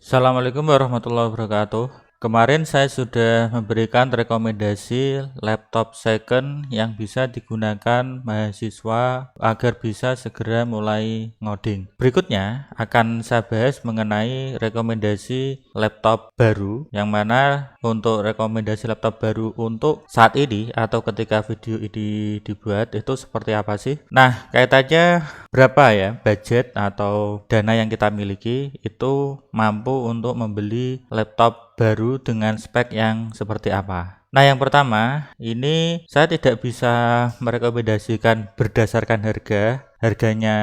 Assalamualaikum warahmatullahi wabarakatuh. Kemarin saya sudah memberikan rekomendasi laptop second yang bisa digunakan mahasiswa agar bisa segera mulai ngoding. Berikutnya akan saya bahas mengenai rekomendasi laptop baru, yang mana untuk rekomendasi laptop baru untuk saat ini atau ketika video ini dibuat itu seperti apa sih? Nah, kaitannya berapa ya budget atau dana yang kita miliki itu mampu untuk membeli laptop baru dengan spek yang seperti apa. Nah, yang pertama, ini saya tidak bisa merekomendasikan berdasarkan harganya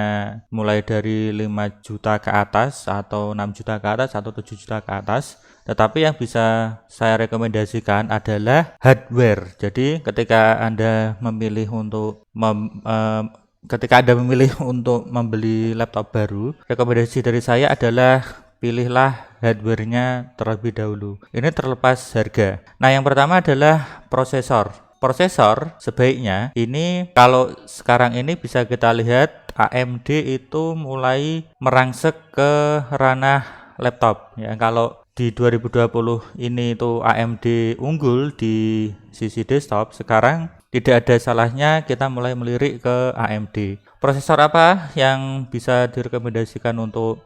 mulai dari 5 juta ke atas atau 6 juta ke atas atau 7 juta ke atas. Tetapi yang bisa saya rekomendasikan adalah hardware. Jadi ketika Anda memilih untuk membeli laptop baru, rekomendasi dari saya adalah pilihlah hardware-nya terlebih dahulu. Ini terlepas harga. Nah, yang pertama adalah prosesor. Prosesor sebaiknya ini kalau sekarang ini bisa kita lihat AMD itu mulai merangsek ke ranah laptop ya. Kalau di 2020 ini itu AMD unggul di sisi desktop, sekarang tidak ada salahnya kita mulai melirik ke AMD. Prosesor apa yang bisa direkomendasikan untuk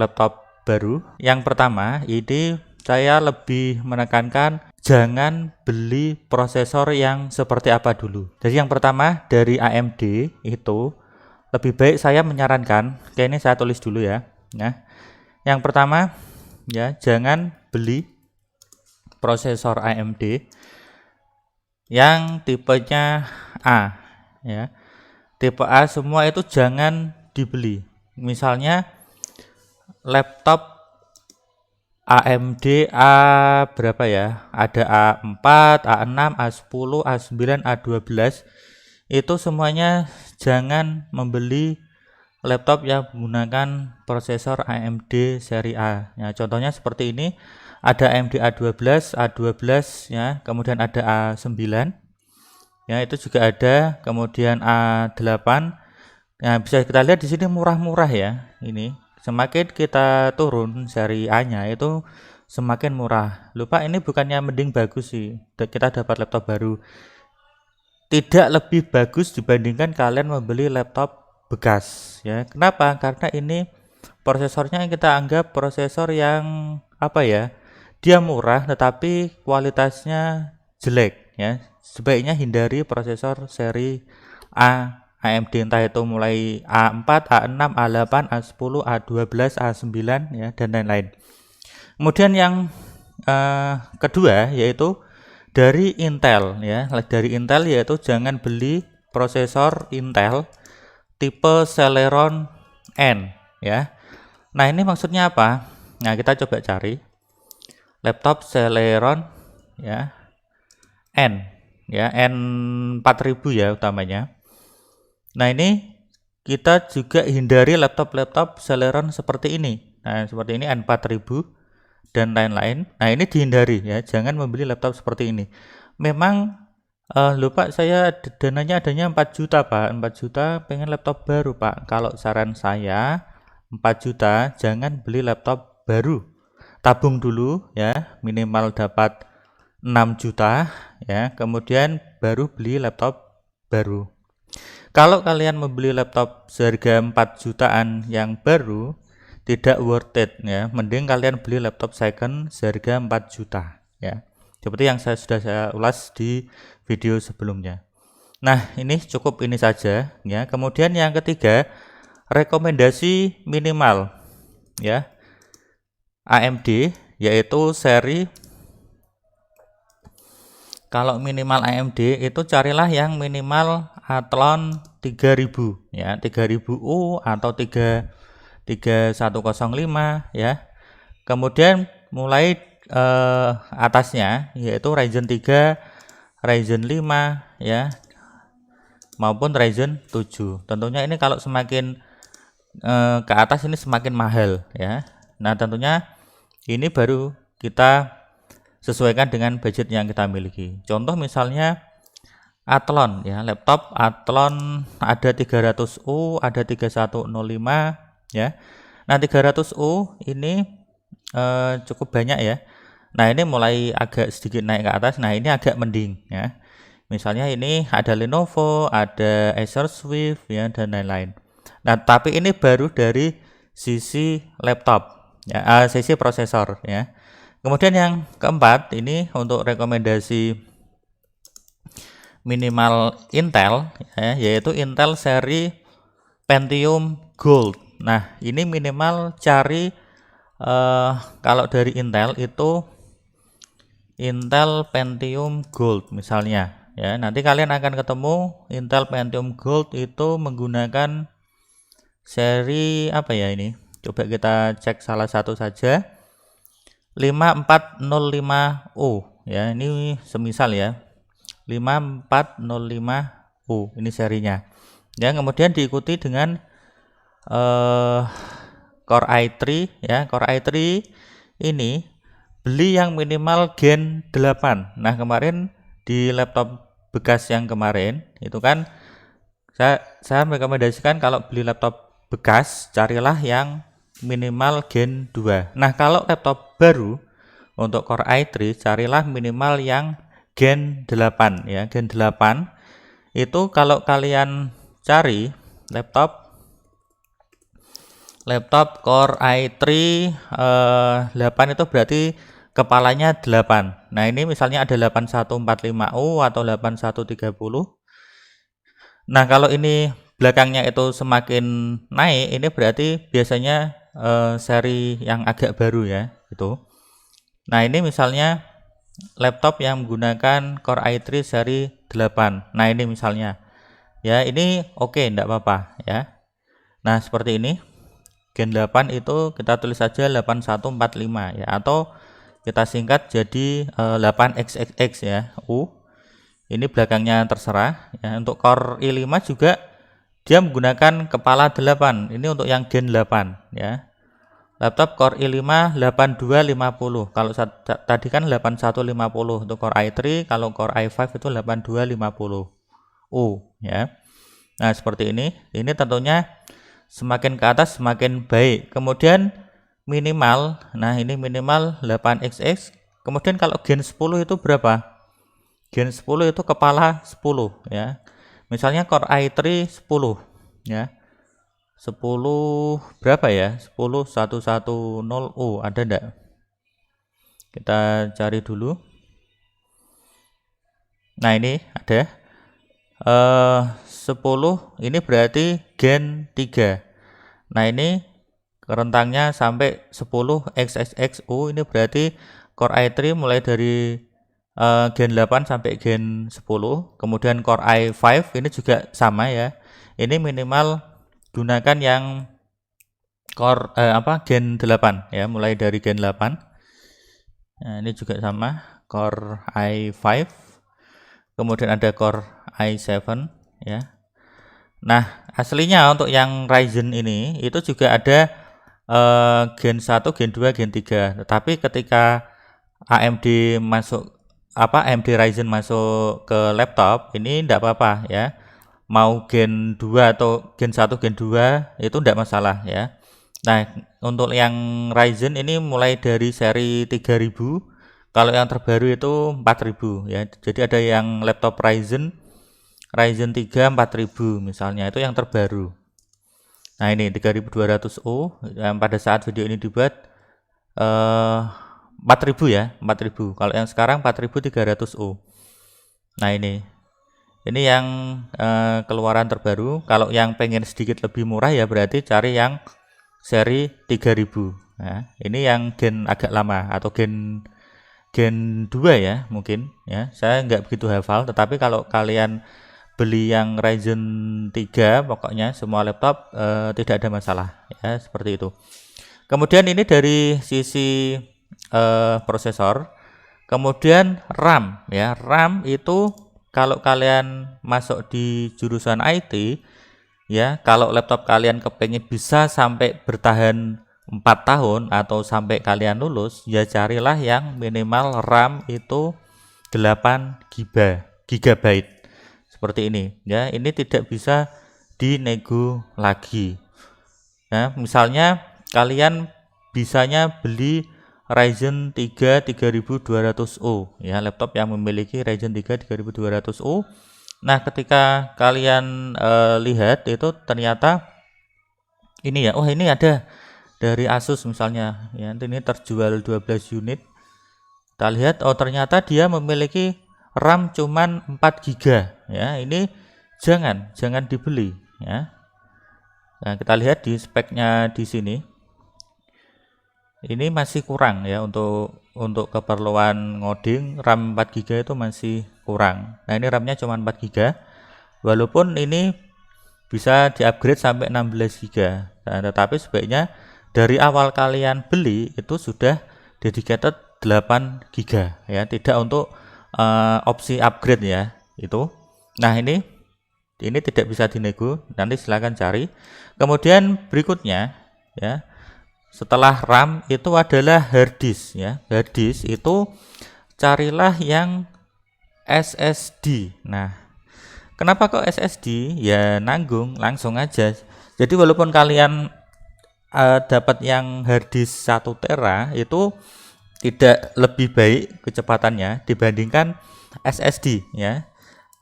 laptop baru? Yang pertama, ini saya lebih menekankan jangan beli prosesor yang seperti apa dulu. Jadi yang pertama dari AMD itu lebih baik saya menyarankan, kayak ini saya tulis dulu ya. Yang pertama ya, jangan beli prosesor AMD yang tipenya A ya. Tipe A semua itu jangan dibeli. Misalnya laptop AMD A berapa ya? Ada A4, A6, A10, A9, A12. Itu semuanya jangan membeli laptop yang menggunakan prosesor AMD seri A. Ya, contohnya seperti ini. Ada AMD A12 ya, kemudian ada A9. Ya, itu juga ada, kemudian A8. Nah, bisa kita lihat di sini murah-murah ya. Ini semakin kita turun seri A-nya itu semakin murah. Lupa ini bukannya mending bagus sih. Kita dapat laptop baru. Tidak lebih bagus dibandingkan kalian membeli laptop bekas ya. Kenapa? Karena ini prosesornya yang kita anggap prosesor yang apa ya? Dia murah tetapi kualitasnya jelek ya. Sebaiknya hindari prosesor seri A AMD, entah itu mulai A4, A6, A8, A10, A12, A9 ya, dan lain-lain. Kemudian yang kedua yaitu dari Intel ya. Dari Intel yaitu jangan beli prosesor Intel tipe Celeron N ya. Nah, ini maksudnya apa? Nah, kita coba cari laptop Celeron ya N ya, N4000 ya utamanya. Nah, ini kita juga hindari laptop-laptop Celeron seperti ini. Nah, seperti ini N4000 dan lain-lain. Nah, ini dihindari ya, jangan membeli laptop seperti ini. Memang lupa saya dananya adanya 4 juta Pak, 4 juta pengen laptop baru Pak. Kalau saran saya 4 juta jangan beli laptop baru. Tabung dulu ya, minimal dapat 6 juta ya, kemudian baru beli laptop baru. Kalau kalian membeli laptop seharga 4 jutaan yang baru, tidak worth it ya. Mending kalian beli laptop second seharga 4 juta ya. Seperti yang sudah saya ulas di video sebelumnya. Nah, ini cukup ini saja ya. Kemudian yang ketiga, rekomendasi minimal ya. AMD yaitu seri, kalau minimal AMD itu carilah yang minimal Athlon 3000 ya, 3000U atau 3105 ya. Kemudian mulai atasnya yaitu Ryzen 3, Ryzen 5 ya, maupun Ryzen 7. Tentunya ini kalau semakin ke atas ini semakin mahal ya. Nah, tentunya ini baru kita sesuaikan dengan budget yang kita miliki. Contoh misalnya Athlon ya, laptop Athlon ada 300U, ada 3105 ya. Nah, 300U ini cukup banyak ya. Nah, ini mulai agak sedikit naik ke atas. Nah, ini agak mending ya. Misalnya ini ada Lenovo, ada Acer Swift ya, dan lain-lain. Nah, tapi ini baru dari sisi laptop ya, sisi prosesor ya. Kemudian yang keempat ini untuk rekomendasi minimal Intel ya, yaitu Intel seri Pentium Gold. Nah, ini minimal cari kalau dari Intel itu Intel Pentium Gold misalnya ya. Nanti kalian akan ketemu Intel Pentium Gold itu menggunakan seri apa ya ini? Coba kita cek salah satu saja. 5405U ya. Ini semisal ya. 5405U ini serinya. Ya, kemudian diikuti dengan Core i3 ya. Core i3 ini beli yang minimal Gen 8. Nah, kemarin di laptop bekas yang kemarin itu kan saya merekomendasikan kalau beli laptop bekas carilah yang minimal Gen 2. Nah, kalau laptop baru untuk Core i3 carilah minimal yang Gen 8 ya. Gen 8 itu kalau kalian cari laptop Core i3 8 itu berarti kepalanya 8. Nah, ini misalnya ada 8145U atau 8130. Nah, kalau ini belakangnya itu semakin naik, ini berarti biasanya seri yang agak baru ya, itu. Nah, ini misalnya laptop yang menggunakan Core i3 seri 8. Nah, ini misalnya. Ya, ini oke, enggak apa-apa ya. Nah, seperti ini. Gen 8 itu kita tulis saja 8145 ya, atau kita singkat jadi 8xxx ya. Ini belakangnya terserah ya. Untuk Core i5 juga dia menggunakan kepala 8. Ini untuk yang Gen 8 ya. Laptop Core i5 8250. Kalau tadi kan 8150 untuk Core i3, kalau Core i5 itu 8250U ya. Nah, seperti ini. Ini tentunya semakin ke atas semakin baik. Kemudian minimal, nah ini minimal 8xx. Kemudian kalau Gen 10 itu berapa? Gen 10 itu kepala 10 ya. Misalnya Core i3 10 ya. 10 berapa ya? 10110U ada enggak? Kita cari dulu. Nah, ini ada 10 ini berarti Gen 3. Nah, ini rentangnya sampai 10xxxu, ini berarti Core i3 mulai dari Gen 8 sampai Gen 10. Kemudian Core i5 ini juga sama ya. Ini minimal gunakan yang Core Gen 8 ya, mulai dari Gen 8. Nah, ini juga sama, Core i5. Kemudian ada Core i7 ya. Nah, aslinya untuk yang Ryzen ini itu juga ada Gen 1, Gen 2, Gen 3. Tetapi ketika AMD Ryzen masuk ke laptop, ini enggak apa-apa ya. Mau Gen 2 atau Gen 1, Gen 2 itu enggak masalah ya. Nah, untuk yang Ryzen ini mulai dari seri 3000. Kalau yang terbaru itu 4000 ya. Jadi ada yang laptop Ryzen 3 4000 misalnya, itu yang terbaru. Nah, ini 3200U yang pada saat video ini dibuat 4000 ya, 4000. Kalau yang sekarang 4300U. Nah, ini yang keluaran terbaru. Kalau yang pengen sedikit lebih murah ya berarti cari yang seri 3000. Nah, ini yang gen agak lama atau gen 2 ya mungkin ya. Saya nggak begitu hafal, tetapi kalau kalian beli yang Ryzen 3 pokoknya semua laptop tidak ada masalah ya, seperti itu. Kemudian ini dari sisi prosesor. Kemudian RAM ya. RAM itu kalau kalian masuk di jurusan IT ya, kalau laptop kalian kepengen bisa sampai bertahan 4 tahun atau sampai kalian lulus, ya carilah yang minimal RAM itu 8 GB. Seperti ini ya. Ini tidak bisa dinego lagi. Nah, misalnya kalian bisanya beli Ryzen 3 3200U ya, laptop yang memiliki Ryzen 3 3200U. Nah, ketika kalian lihat itu ternyata ini ya, oh ini ada dari Asus misalnya ya, ini terjual 12 unit. Kita lihat, oh ternyata dia memiliki RAM cuman 4 GB ya. Ini jangan dibeli ya. Nah, kita lihat di speknya di sini. Ini masih kurang ya, untuk keperluan ngoding RAM 4 GB itu masih kurang. Nah, ini RAM-nya cuma 4 GB. Walaupun ini bisa di-upgrade sampai 16 GB. Nah, tetapi sebaiknya dari awal kalian beli itu sudah dedicated 8 GB ya, tidak untuk opsi upgrade ya itu. Nah, ini tidak bisa dinego, nanti silahkan cari. Kemudian berikutnya ya, setelah RAM itu adalah hard disk ya. Hard disk itu carilah yang SSD. Nah, kenapa kok SSD? Ya nanggung, langsung aja. Jadi walaupun kalian dapat yang hard disk 1 tera itu tidak lebih baik kecepatannya dibandingkan SSD ya.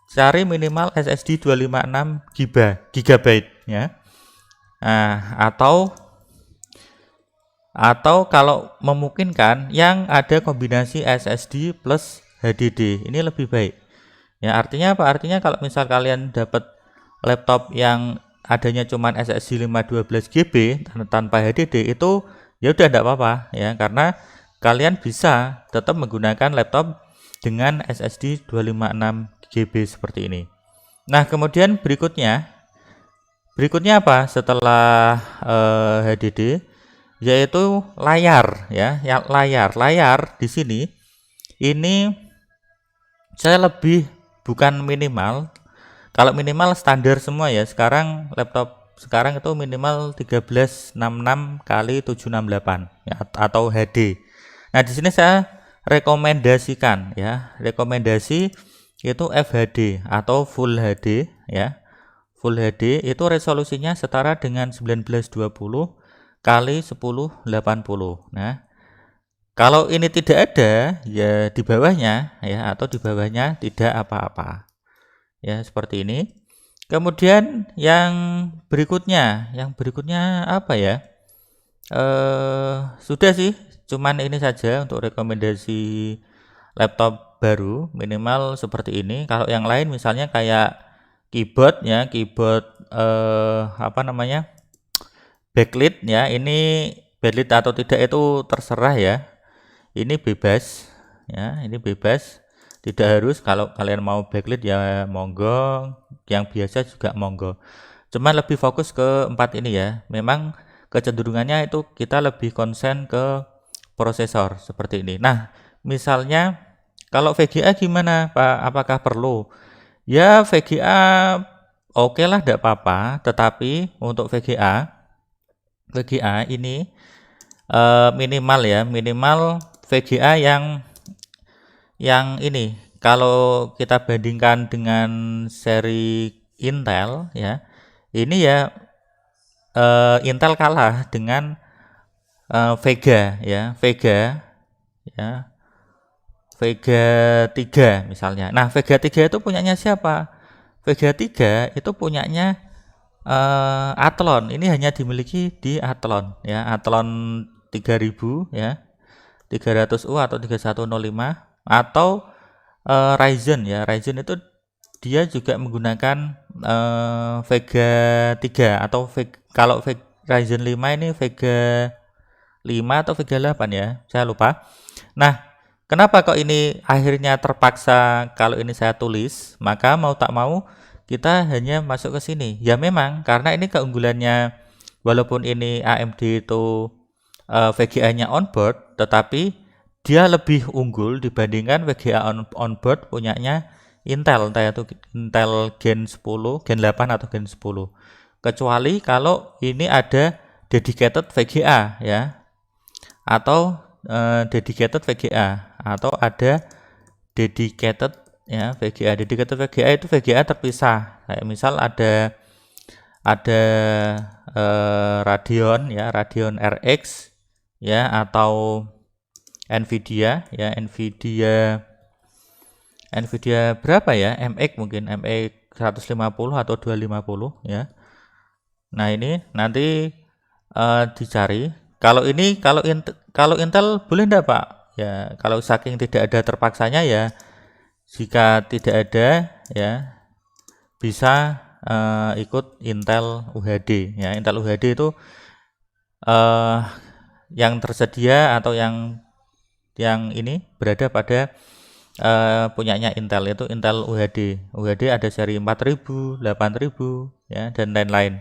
Cari minimal SSD 256 GB ya. Nah, atau kalau memungkinkan yang ada kombinasi SSD plus HDD, ini lebih baik. Ya, artinya apa? Artinya kalau misal kalian dapat laptop yang adanya cuman SSD 512 GB tanpa HDD, itu ya udah enggak apa-apa ya, karena kalian bisa tetap menggunakan laptop dengan SSD 256 GB seperti ini. Nah, kemudian berikutnya apa setelah HDD, yaitu layar ya. Layar di sini ini saya lebih bukan minimal. Kalau minimal standar semua ya. Sekarang laptop sekarang itu minimal 1366 kali 768 ya, atau HD. Nah, di sini saya rekomendasikan ya, rekomendasi itu FHD atau Full HD ya. Full HD itu resolusinya setara dengan 1920 kali 1080. Nah, kalau ini tidak ada ya di bawahnya ya, atau di bawahnya tidak apa-apa. Ya, seperti ini. Kemudian yang berikutnya apa ya? Sudah sih, cuman ini saja untuk rekomendasi laptop baru, minimal seperti ini. Kalau yang lain misalnya kayak keyboard ya, apa namanya, backlit ya, ini backlit atau tidak itu terserah ya, ini bebas ya, ini bebas, tidak harus. Kalau kalian mau backlit ya monggo, yang biasa juga monggo, cuman lebih fokus ke 4 ini ya. Memang kecenderungannya itu kita lebih konsen ke prosesor seperti ini. Nah, misalnya kalau VGA gimana Pak, apakah perlu? Ya VGA oke lah, tidak apa-apa, tetapi untuk VGA ini minimal ya, minimal VGA yang ini, kalau kita bandingkan dengan seri Intel ya, ini ya Intel kalah dengan Vega ya, Vega 3 misalnya. Nah, Vega 3 itu punyanya siapa? Vega 3 itu punyanya Athlon. Ini hanya dimiliki di Athlon ya, Athlon 3000 ya, 300U atau 3105, atau Ryzen ya. Ryzen itu dia juga menggunakan Vega 3 atau kalau Ryzen 5 ini Vega 5 atau Vega 8 ya, saya lupa. Nah, kenapa kok ini akhirnya terpaksa kalau ini saya tulis? Maka mau tak mau kita hanya masuk ke sini. Ya memang karena ini keunggulannya, walaupun ini AMD itu VGA-nya onboard, tetapi dia lebih unggul dibandingkan VGA onboard punyanya Intel, entah itu Intel Gen 10, Gen 8 atau Gen 10. Kecuali kalau ini ada dedicated VGA ya, atau dedicated VGA, atau ada dedicated ya VGA. Dedicated VGA itu VGA terpisah. Kayak misal ada Radeon ya, Radeon RX ya, atau Nvidia ya, Nvidia berapa ya, MX mungkin MX 150 atau 250 ya. Nah ini nanti dicari. Kalau Intel boleh enggak Pak? Ya kalau saking tidak ada terpaksanya ya, jika tidak ada ya bisa ikut Intel UHD ya. Intel UHD itu yang tersedia atau yang ini berada pada punyanya Intel, itu Intel UHD. UHD ada seri 4000, 8000 ya, dan lain-lain.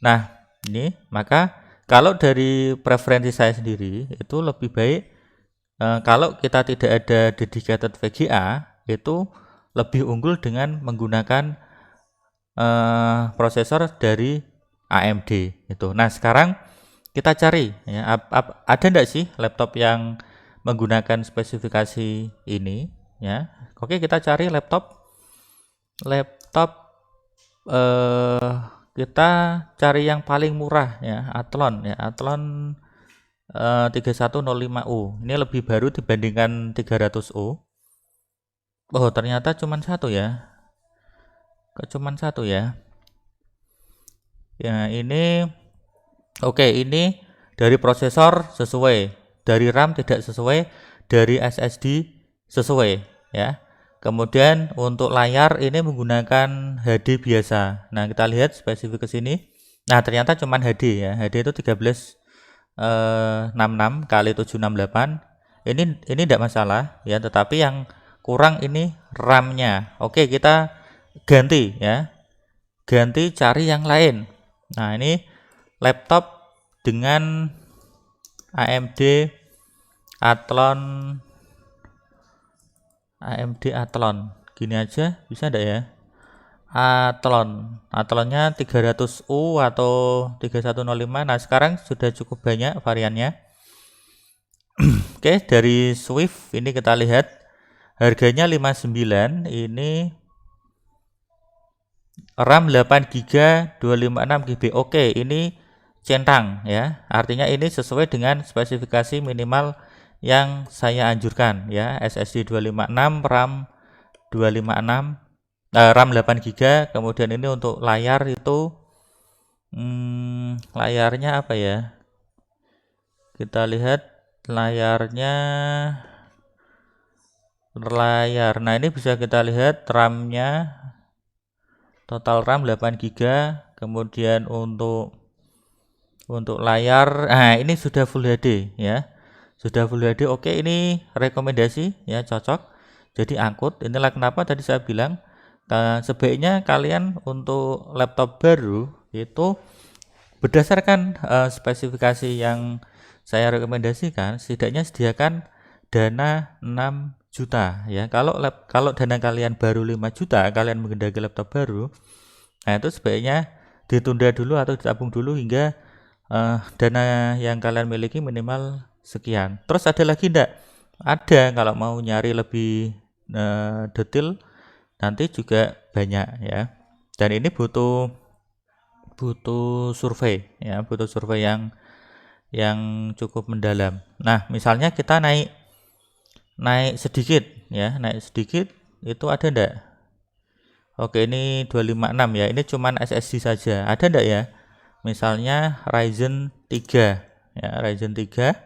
Nah, ini maka kalau dari preferensi saya sendiri itu lebih baik kalau kita tidak ada dedicated VGA itu lebih unggul dengan menggunakan prosesor dari AMD itu. Nah, sekarang kita cari ya, ada enggak sih laptop yang menggunakan spesifikasi ini ya. Oke, kita cari laptop kita cari yang paling murah ya, Athlon ya, Athlon 3105U. Ini lebih baru dibandingkan 300U. Oh, ternyata cuma satu ya. Cuman satu ya. Ya, ini oke, ini dari prosesor sesuai, dari RAM tidak sesuai, dari SSD sesuai ya. Kemudian untuk layar ini menggunakan HD biasa. Nah, kita lihat spesifikasi ini. Nah, ternyata cuman HD ya. HD itu 1366 kali 768. Ini tidak masalah ya, tetapi yang kurang ini RAM-nya. Oke, kita ganti ya. Ganti cari yang lain. Nah, ini laptop dengan AMD Athlon gini aja bisa enggak ya? Athlonnya 300U atau 3105. Nah, sekarang sudah cukup banyak variannya. Oke, dari Swift ini kita lihat harganya 59, ini RAM 8GB 256GB. Oke, ini centang ya. Artinya ini sesuai dengan spesifikasi minimal yang saya anjurkan ya. SSD 256, RAM 256, RAM 8GB. Kemudian ini untuk layar itu layarnya apa ya? Kita lihat layarnya Nah, ini bisa kita lihat RAM-nya, total RAM 8GB. Kemudian untuk layar, nah ini sudah Full HD ya, sudah Full HD. Oke, ini rekomendasi ya, cocok, jadi angkut. Inilah kenapa tadi saya bilang sebaiknya kalian untuk laptop baru itu berdasarkan spesifikasi yang saya rekomendasikan, setidaknya sediakan dana 6 juta ya. Kalau dana kalian baru 5 juta, kalian menghendaki laptop baru, nah itu sebaiknya ditunda dulu atau ditabung dulu hingga dana yang kalian miliki minimal sekian. Terus ada lagi enggak? Ada, kalau mau nyari lebih detail nanti juga banyak ya. Dan ini butuh survei ya, butuh survei yang cukup mendalam. Nah, misalnya kita naik sedikit ya, naik sedikit itu ada enggak? Oke, ini 256 ya, ini cuman SSD saja. Ada enggak ya? Misalnya Ryzen 3 ya, Ryzen 3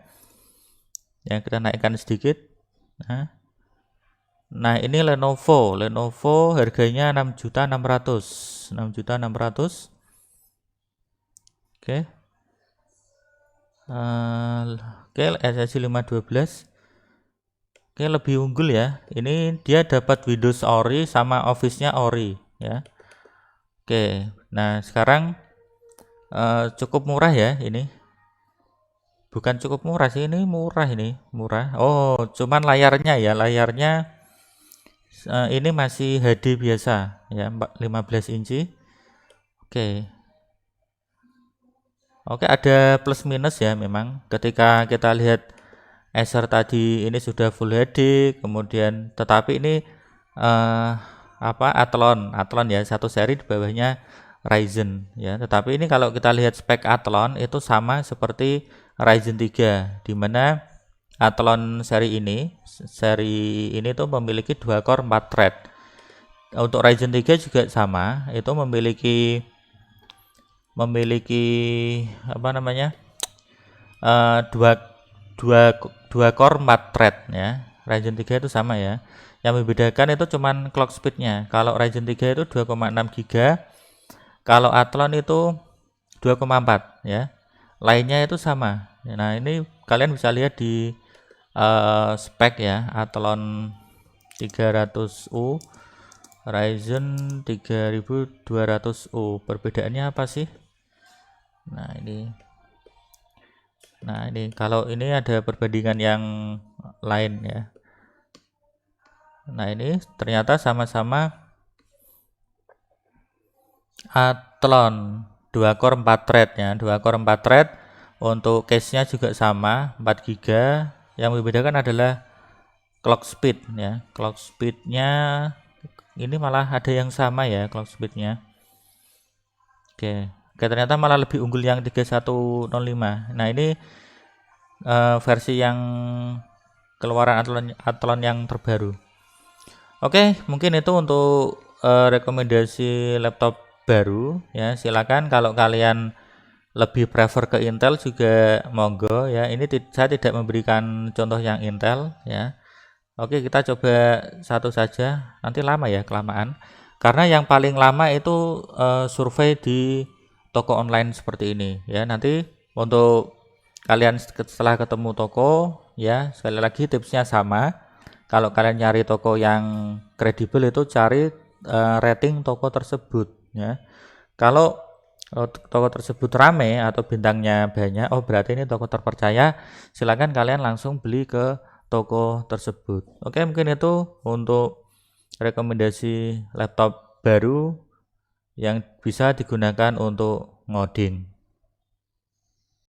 ya, kita naikkan sedikit. Nah, ini Lenovo harganya 6.600.000. Oke. Oke, SSD 512. Oke, lebih unggul ya. Ini dia dapat Windows Ori sama Office-nya Ori ya. Oke, nah sekarang cukup murah ya ini. Bukan cukup murah sih, ini murah ini, murah. Oh, cuman layarnya ya, ini masih HD biasa ya, 15 inci. Oke. Oke, ada plus minus ya memang. Ketika kita lihat Acer tadi ini sudah Full HD, kemudian tetapi ini Athlon ya, satu seri di bawahnya Ryzen ya. Tetapi ini kalau kita lihat spek Athlon itu sama seperti Ryzen 3, dimana Athlon seri ini tuh memiliki 2 core 4 thread. Untuk Ryzen 3 juga sama, itu memiliki apa namanya, dua core 4 thread ya. Ryzen 3 itu sama ya. Yang membedakan itu cuman clock speednya. Kalau Ryzen 3 itu 2,6 GB, kalau Athlon itu 2,4 ya. Lainnya itu sama. Nah, ini kalian bisa lihat di spek ya, Athlon 300U, Ryzen 3200U. Perbedaannya apa sih? Nah, ini kalau ini ada perbandingan yang lain ya. Nah, ini ternyata sama-sama Athlon 2 core 4 thread ya, 2 core 4 thread. Untuk case-nya juga sama, 4 GB. Yang membedakan adalah clock speed ya. Clock speed-nya ini malah ada yang sama ya, clock speed-nya. Oke, ternyata malah lebih unggul yang 3105. Nah, ini versi yang keluaran Athlon yang terbaru. Oke, mungkin itu untuk rekomendasi laptop baru ya. Silakan kalau kalian lebih prefer ke Intel juga monggo ya. Ini saya tidak memberikan contoh yang Intel ya. Oke, kita coba satu saja. Nanti lama ya, kelamaan. Karena yang paling lama itu survei di toko online seperti ini ya. Nanti untuk kalian setelah ketemu toko ya, sekali lagi tipsnya sama. Kalau kalian nyari toko yang kredibel itu cari rating toko tersebut ya. Kalau toko tersebut rame atau bintangnya banyak, oh berarti ini toko terpercaya. Silakan kalian langsung beli ke toko tersebut. Oke, mungkin itu untuk rekomendasi laptop baru yang bisa digunakan untuk ngoding.